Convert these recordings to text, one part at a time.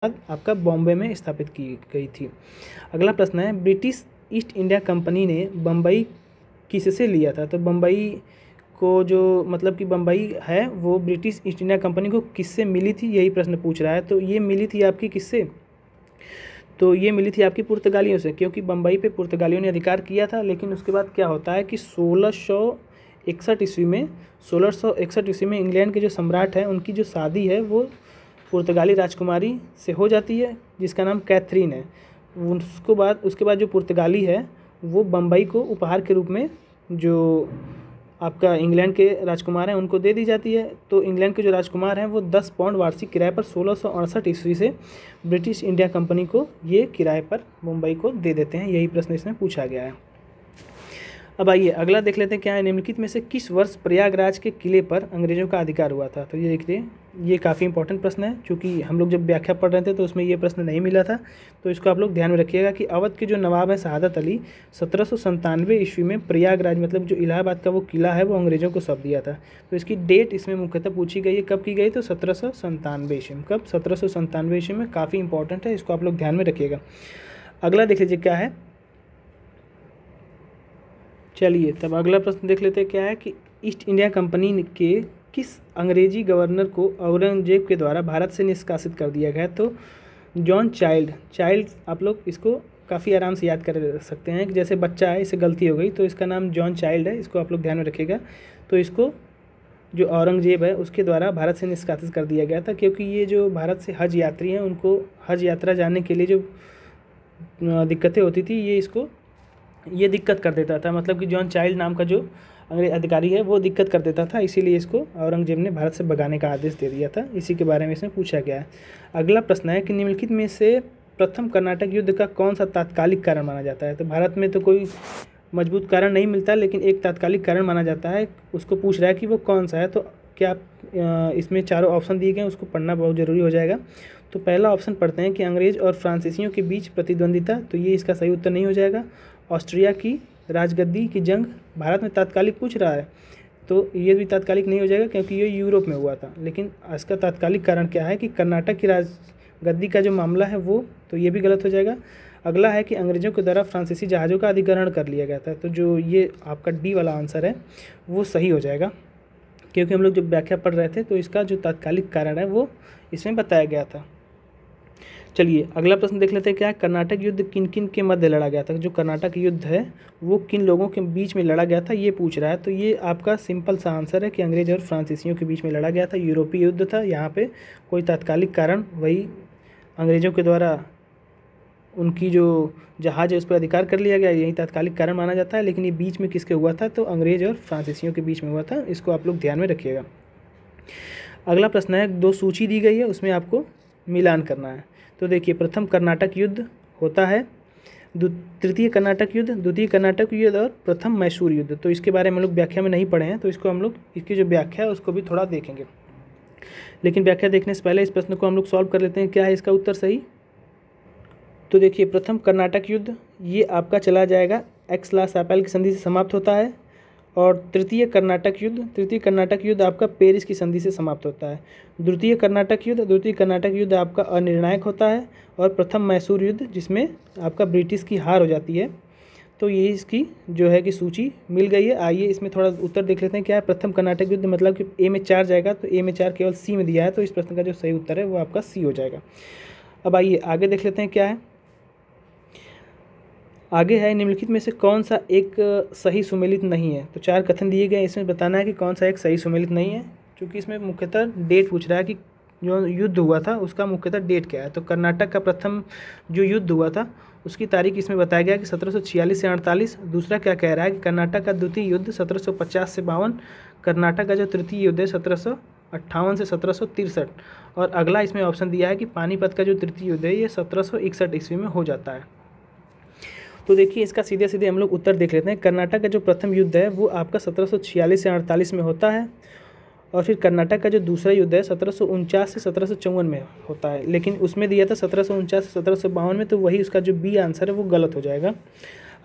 बाद आपका बॉम्बे में स्थापित की गई थी। अगला प्रश्न है, ब्रिटिश ईस्ट इंडिया कंपनी ने बम्बई किससे लिया था? तो बम्बई को जो मतलब कि बम्बई है वो ब्रिटिश ईस्ट इंडिया कंपनी को किससे मिली थी, यही प्रश्न पूछ रहा है। तो ये मिली थी आपकी किससे? तो ये मिली थी आपकी पुर्तगालियों से, क्योंकि बम्बई पे पुर्तगालियों ने अधिकार किया था। लेकिन उसके बाद क्या होता है कि 1661 ईस्वी में इंग्लैंड के जो सम्राट हैं उनकी जो शादी है वो पुर्तगाली राजकुमारी से हो जाती है जिसका नाम कैथरीन है। उसके बाद जो पुर्तगाली है वो बम्बई को उपहार के रूप में जो आपका इंग्लैंड के राजकुमार हैं उनको दे दी जाती है। तो इंग्लैंड के जो राजकुमार हैं वो 10 पाउंड वार्षिक किराए पर 1668 ईस्वी से ब्रिटिश इंडिया कंपनी को ये किराए पर मुंबई को दे देते हैं। यही प्रश्न इसमें पूछा गया है। अब आइए अगला देख लेते हैं, क्या है, निम्नलिखित में से किस वर्ष प्रयागराज के किले पर अंग्रेजों का अधिकार हुआ था? तो ये देखिए, ये काफ़ी इंपॉर्टेंट प्रश्न है, क्योंकि हम लोग जब व्याख्या पढ़ रहे थे तो उसमें ये प्रश्न नहीं मिला था। तो इसको आप लोग ध्यान में रखिएगा कि अवध के जो नवाब है शहादत अली 1797 ईस्वी में प्रयागराज मतलब जो इलाहाबाद का वो किला है वो अंग्रेजों को सौंप दिया था। तो इसकी डेट इसमें मुख्यतः पूछी गई है, कब की गई? तो 1797 ईस्वी में। कब? 1797 ईस्वी में। काफ़ी इंपॉर्टेंट है, इसको आप लोग ध्यान में रखिएगा। अगला देख लीजिए क्या है। चलिए तब अगला प्रश्न देख लेते हैं, क्या है कि ईस्ट इंडिया कंपनी के किस अंग्रेजी गवर्नर को औरंगजेब के द्वारा भारत से निष्कासित कर दिया गया? तो जॉन चाइल्ड आप लोग इसको काफ़ी आराम से याद कर सकते हैं कि जैसे बच्चा है, इससे गलती हो गई तो इसका नाम जॉन चाइल्ड है, इसको आप लोग ध्यान में रखिएगा। तो इसको जो औरंगजेब है उसके द्वारा भारत से निष्कासित कर दिया गया था, क्योंकि ये जो भारत से हज यात्री हैं उनको हज यात्रा जाने के लिए जो दिक्कतें होती थी ये दिक्कत कर देता था। मतलब कि जॉन चाइल्ड नाम का जो अंग्रेज अधिकारी है वो दिक्कत कर देता था, इसीलिए इसको औरंगजेब ने भारत से भगाने का आदेश दे दिया था। इसी के बारे में इसमें पूछा गया है। अगला प्रश्न है कि निम्नलिखित में से प्रथम कर्नाटक युद्ध का कौन सा तात्कालिक कारण माना जाता है? तो भारत में तो कोई मजबूत कारण नहीं मिलता, लेकिन एक तात्कालिक कारण माना जाता है, उसको पूछ रहा है कि वो कौन सा है। तो क्या आप इसमें चारों ऑप्शन दिए गए हैं, उसको पढ़ना बहुत ज़रूरी हो जाएगा। तो पहला ऑप्शन पढ़ते हैं कि अंग्रेज और फ्रांसीसियों के बीच प्रतिद्वंदिता, तो ये इसका सही उत्तर नहीं हो जाएगा। ऑस्ट्रिया की राजगद्दी की जंग भारत में तात्कालिक पूछ रहा है, तो ये भी तात्कालिक नहीं हो जाएगा क्योंकि ये यूरोप में हुआ था। लेकिन इसका तात्कालिक कारण क्या है कि कर्नाटक की राजगद्दी का जो मामला है वो, तो ये भी गलत हो जाएगा। अगला है कि अंग्रेजों के द्वारा फ्रांसीसी जहाज़ों का अधिग्रहण कर लिया गया था, तो जो ये आपका डी वाला आंसर है वो सही हो जाएगा, क्योंकि हम लोग जब व्याख्या पढ़ रहे थे तो इसका जो तात्कालिक कारण है वो इसमें बताया गया था। चलिए अगला प्रश्न देख लेते हैं, क्या है, कर्नाटक युद्ध किन किन के मध्य लड़ा गया था? जो कर्नाटक युद्ध है वो किन लोगों के बीच में लड़ा गया था ये पूछ रहा है। तो ये आपका सिंपल सा आंसर है कि अंग्रेज और फ्रांसीसियों के बीच में लड़ा गया था। यूरोपीय युद्ध था, यहाँ पे कोई तात्कालिक कारण वही अंग्रेजों के द्वारा उनकी जो जहाज़ है उस पर अधिकार कर लिया गया, यही तात्कालिक कारण माना जाता है। लेकिन ये बीच में किसके हुआ था? तो अंग्रेज और फ्रांसीसियों के बीच में हुआ था। इसको आप लोग ध्यान में रखिएगा। अगला प्रश्न है, 2 सूची दी गई है उसमें आपको मिलान करना है। तो देखिए, प्रथम कर्नाटक युद्ध होता है, तृतीय कर्नाटक युद्ध, द्वितीय कर्नाटक युद्ध और प्रथम मैसूर युद्ध। तो इसके बारे में हम लोग व्याख्या में नहीं पढ़े हैं, तो इसको हम लोग इसकी जो व्याख्या है उसको भी थोड़ा देखेंगे। लेकिन व्याख्या देखने से पहले इस प्रश्न को हम लोग सॉल्व कर लेते हैं, क्या है इसका उत्तर सही। तो देखिए, प्रथम कर्नाटक युद्ध ये आपका चला जाएगा एक्स-ला-सापैल की संधि से समाप्त होता है, और तृतीय कर्नाटक युद्ध आपका पेरिस की संधि से समाप्त होता है। द्वितीय कर्नाटक युद्ध आपका अनिर्णायक होता है, और प्रथम मैसूर युद्ध जिसमें आपका ब्रिटिश की हार हो जाती है। तो ये इसकी जो है कि सूची मिल गई है। आइए इसमें थोड़ा उत्तर देख लेते हैं, क्या है प्रथम कर्नाटक युद्ध, मतलब कि ए में 4 जाएगा, तो ए में 4 केवल सी में दिया है, तो इस प्रश्न का जो सही उत्तर है वो आपका सी हो जाएगा। अब आइए आगे देख लेते हैं, क्या है आगे है, निम्नलिखित में से कौन सा एक सही सुमेलित नहीं है? तो 4 कथन दिए गए, इसमें बताना है कि कौन सा एक सही सुमेलित नहीं है, क्योंकि इसमें मुख्यतः डेट पूछ रहा है कि जो युद्ध हुआ था उसका मुख्यतः डेट क्या है। तो कर्नाटक का प्रथम जो युद्ध हुआ था उसकी तारीख इसमें बताया गया कि 1746 से 48। दूसरा क्या कह रहा है कि कर्नाटक का द्वितीय युद्ध 1750 से 52, कर्नाटक का जो तृतीय युद्ध है 1758 से 1763, और अगला इसमें ऑप्शन दिया है कि पानीपत का जो तृतीय युद्ध है ये 1761 ईस्वी में हो जाता है। तो देखिए, इसका सीधे सीधे हम लोग उत्तर देख लेते हैं। कर्नाटक का जो प्रथम युद्ध है वो आपका 1746 से 48 में होता है, और फिर कर्नाटक का जो दूसरा युद्ध है 1749 से 1754 में होता है, लेकिन उसमें दिया था 1749 से 1752 में, तो वही उसका जो बी आंसर है वो गलत हो जाएगा।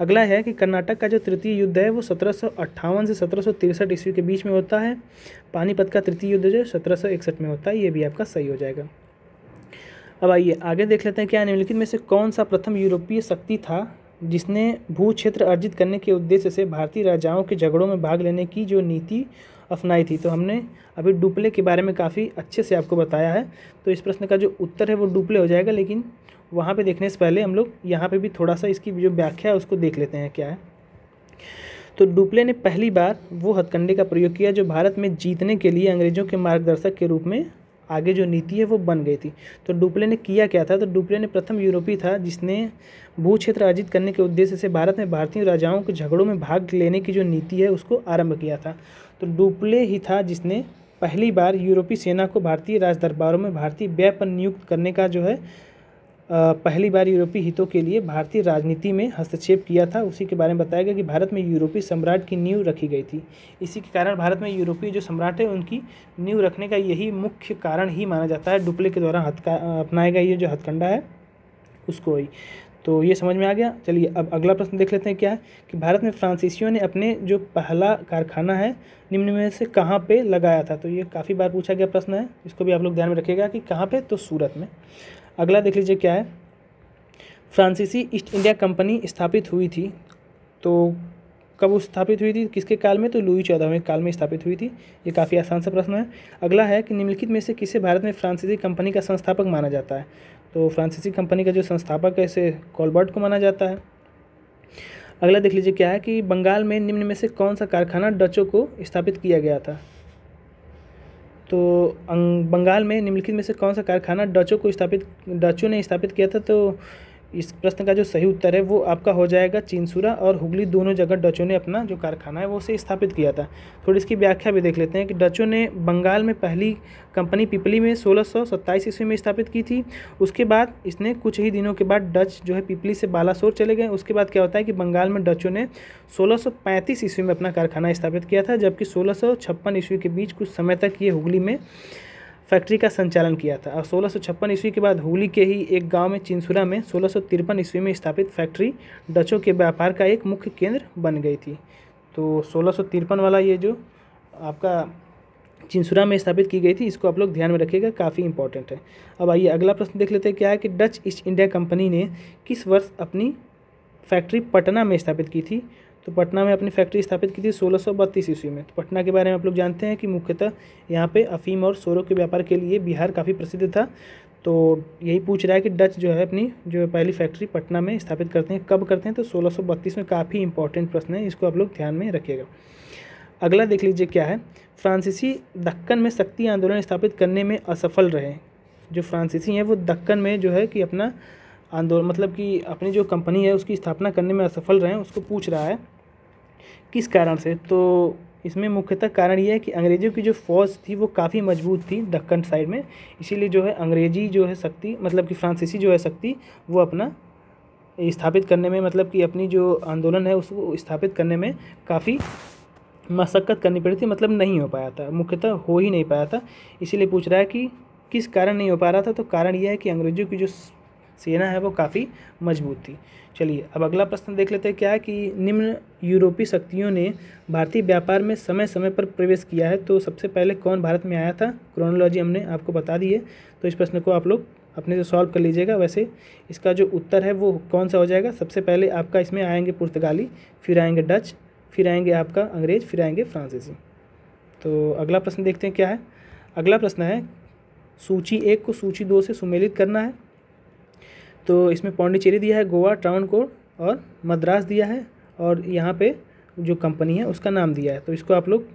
अगला है कि कर्नाटक का जो तृतीय युद्ध है वो 1758 से 1763 ईस्वी के बीच में होता है। पानीपत का तृतीय युद्ध जो 1761 में होता है, ये भी आपका सही हो जाएगा। अब आइए आगे देख लेते हैं क्या निम्नलिखित में से कौन सा प्रथम यूरोपीय शक्ति था जिसने भू क्षेत्र अर्जित करने के उद्देश्य से भारतीय राजाओं के झगड़ों में भाग लेने की जो नीति अपनाई थी। तो हमने अभी डुप्ले के बारे में काफ़ी अच्छे से आपको बताया है, तो इस प्रश्न का जो उत्तर है वो डुप्ले हो जाएगा। लेकिन वहाँ पे देखने से पहले हम लोग यहाँ पे भी थोड़ा सा इसकी जो व्याख्या है उसको देख लेते हैं क्या है। तो डुप्ले ने पहली बार वो हथकंडे का प्रयोग किया जो भारत में जीतने के लिए अंग्रेजों के मार्गदर्शक के रूप में आगे जो नीति है वो बन गई थी। तो डुप्ले ने किया क्या था, तो डुप्ले ने प्रथम यूरोपीय था जिसने भू क्षेत्र अर्जित करने के उद्देश्य से भारत में भारतीय राजाओं के झगड़ों में भाग लेने की जो नीति है उसको आरंभ किया था। तो डुप्ले ही था जिसने पहली बार यूरोपीय सेना को भारतीय राज दरबारों में भारतीय व्यय पर नियुक्त करने का जो है पहली बार यूरोपीय हितों के लिए भारतीय राजनीति में हस्तक्षेप किया था। उसी के बारे में बताया गया कि भारत में यूरोपीय सम्राट की नींव रखी गई थी। इसी के कारण भारत में यूरोपीय जो सम्राट है उनकी नींव रखने का यही मुख्य कारण ही माना जाता है। डुप्ले के द्वारा अपनाया गया ये जो हथकंडा है उसको ही। तो ये समझ में आ गया। चलिए अब अगला प्रश्न देख लेते हैं क्या है कि भारत में फ्रांसीसियों ने अपने जो पहला कारखाना है निम्न में से कहाँ पे लगाया था। तो ये काफ़ी बार पूछा गया प्रश्न है, इसको भी आप लोग ध्यान में रखिएगा कि कहाँ पे, तो सूरत में। अगला देख लीजिए क्या है, फ्रांसीसी ईस्ट इंडिया कंपनी स्थापित हुई थी। तो कब स्थापित हुई थी, किसके काल में, तो लुई 14वें काल में स्थापित हुई थी। ये काफ़ी आसान सा प्रश्न है। अगला है कि निम्नलिखित में से किसे भारत में फ्रांसीसी कंपनी का संस्थापक माना जाता है। तो फ्रांसीसी कंपनी का जो संस्थापक है इसे कोलबर्ट को माना जाता है। अगला देख लीजिए क्या है कि बंगाल में निम्न में से कौन सा कारखाना डचों को स्थापित किया गया था। तो बंगाल में निम्नलिखित में से कौन सा कारखाना डचों ने स्थापित किया था। तो इस प्रश्न का जो सही उत्तर है वो आपका हो जाएगा चिंसुरा और हुगली, दोनों जगह डचों ने अपना जो कारखाना है वो उसे स्थापित किया था। थोड़ी इसकी व्याख्या भी देख लेते हैं कि डचों ने बंगाल में पहली कंपनी पिपली में 1627 ईस्वी में स्थापित की थी। उसके बाद इसने कुछ ही दिनों के बाद डच जो है पिपली से बालासोर चले गए। उसके बाद क्या होता है कि बंगाल में डचों ने 1635 ईस्वी में अपना कारखाना स्थापित किया था, जबकि 1656 ईस्वी के बीच कुछ समय तक ये हुगली में फैक्ट्री का संचालन किया था। और 1656 ईस्वी के बाद हुगली के ही एक गांव में चिंसुरा में 1653 ईस्वी में स्थापित फैक्ट्री डचों के व्यापार का एक मुख्य केंद्र बन गई थी। तो 1653 वाला ये जो आपका चिंसुरा में स्थापित की गई थी, इसको आप लोग ध्यान में रखिएगा, काफ़ी इंपॉर्टेंट है। अब आइए अगला प्रश्न देख लेते हैं क्या है कि डच ईस्ट इंडिया कंपनी ने किस वर्ष अपनी फैक्ट्री पटना में स्थापित की थी। तो पटना में अपनी फैक्ट्री स्थापित की थी 1632 ईस्वी में। तो पटना के बारे में आप लोग जानते हैं कि मुख्यतः यहाँ पे अफीम और सोरो के व्यापार के लिए बिहार काफ़ी प्रसिद्ध था। तो यही पूछ रहा है कि डच जो है अपनी जो पहली फैक्ट्री पटना में स्थापित करते हैं, कब करते हैं, तो 1632 में। काफ़ी इंपॉर्टेंट प्रश्न है, इसको आप लोग ध्यान में रखिएगा। अगला देख लीजिए क्या है, फ्रांसीसी दक्कन में शक्ति आंदोलन स्थापित करने में असफल रहे। जो फ्रांसीसी हैं वो दक्कन में जो है कि अपना आंदोलन मतलब कि अपनी जो कंपनी है उसकी स्थापना करने में असफल रहे हैं, उसको पूछ रहा है किस कारण से। तो इसमें मुख्यतः कारण ये है कि अंग्रेज़ों की जो फ़ौज थी वो काफ़ी मजबूत थी दक्कन साइड में, इसीलिए जो है अंग्रेजी जो है शक्ति मतलब कि फ्रांसीसी जो है शक्ति वो अपना स्थापित करने में मतलब कि अपनी जो आंदोलन है उसको स्थापित करने में काफ़ी मशक्क़त करनी पड़ी थी, मतलब नहीं हो पाया था, मुख्यतः हो ही नहीं पाया था। इसीलिए पूछ रहा है कि किस कारण नहीं हो पा रहा था। तो कारण यह है कि अंग्रेज़ों की जो सेना है वो काफ़ी मजबूत थी। चलिए अब अगला प्रश्न देख लेते हैं क्या है कि निम्न यूरोपीय शक्तियों ने भारतीय व्यापार में समय समय पर प्रवेश किया है। तो सबसे पहले कौन भारत में आया था, क्रोनोलॉजी हमने आपको बता दी है। तो इस प्रश्न को आप लोग अपने से सॉल्व कर लीजिएगा। वैसे इसका जो उत्तर है वो कौन सा हो जाएगा, सबसे पहले आपका इसमें आएंगे पुर्तगाली, फिर आएंगे डच, फिर आएंगे आपका अंग्रेज़, फिर आएंगे फ्रांसीसी। तो अगला प्रश्न देखते हैं क्या है। अगला प्रश्न है सूची 1 को सूची 2 से सुमेलित करना है। तो इसमें पौंडीचेरी दिया है, गोवा, ट्रावणकोर और मद्रास दिया है, और यहाँ पे जो कंपनी है उसका नाम दिया है। तो इसको आप लोग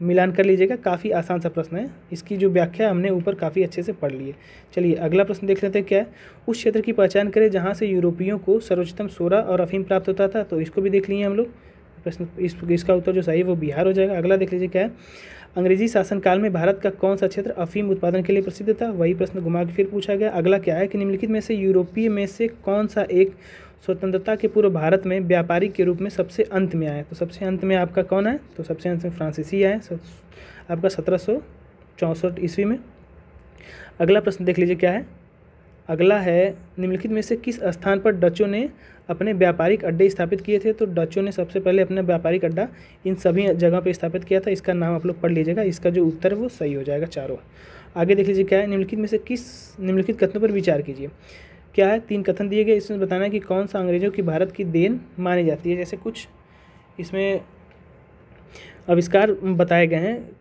मिलान कर लीजिएगा, काफ़ी आसान सा प्रश्न है। इसकी जो व्याख्या हमने ऊपर काफ़ी अच्छे से पढ़ ली है। चलिए अगला प्रश्न देख लेते हैं क्या है, उस क्षेत्र की पहचान करें जहाँ से यूरोपियों को सर्वोच्चतम सोरा और अफीम प्राप्त होता था। तो इसको भी देख लिए हम लोग। प्रश्न इसका उत्तर जो सही है वो बिहार हो जाएगा। अगला देख लीजिए क्या है, अंग्रेजी शासनकाल में भारत का कौन सा क्षेत्र अफीम उत्पादन के लिए प्रसिद्ध था। वही प्रश्न घुमा के फिर पूछा गया। अगला क्या है कि निम्नलिखित में से यूरोपीय में से कौन सा एक स्वतंत्रता के पूर्व भारत में व्यापारी के रूप में सबसे अंत में आया। तो सबसे अंत में आपका कौन है, तो सबसे अंत में फ्रांसीसी आए आपका 1764 ईस्वी में। अगला प्रश्न देख लीजिए क्या है। अगला है निम्नलिखित में से किस स्थान पर डचों ने अपने व्यापारिक अड्डे स्थापित किए थे। तो डचों ने सबसे पहले अपना व्यापारिक अड्डा इन सभी जगह पर स्थापित किया था। इसका नाम आप लोग पढ़ लीजिएगा। इसका जो उत्तर है वो सही हो जाएगा चारों। आगे देख लीजिए क्या है, निम्नलिखित में से किस निम्नलिखित कथनों पर विचार कीजिए। क्या है, 3 कथन दिए गए, इसमें बताना है कि कौन सा अंग्रेजों की भारत की देन मानी जाती है। जैसे कुछ इसमें आविष्कार बताए गए हैं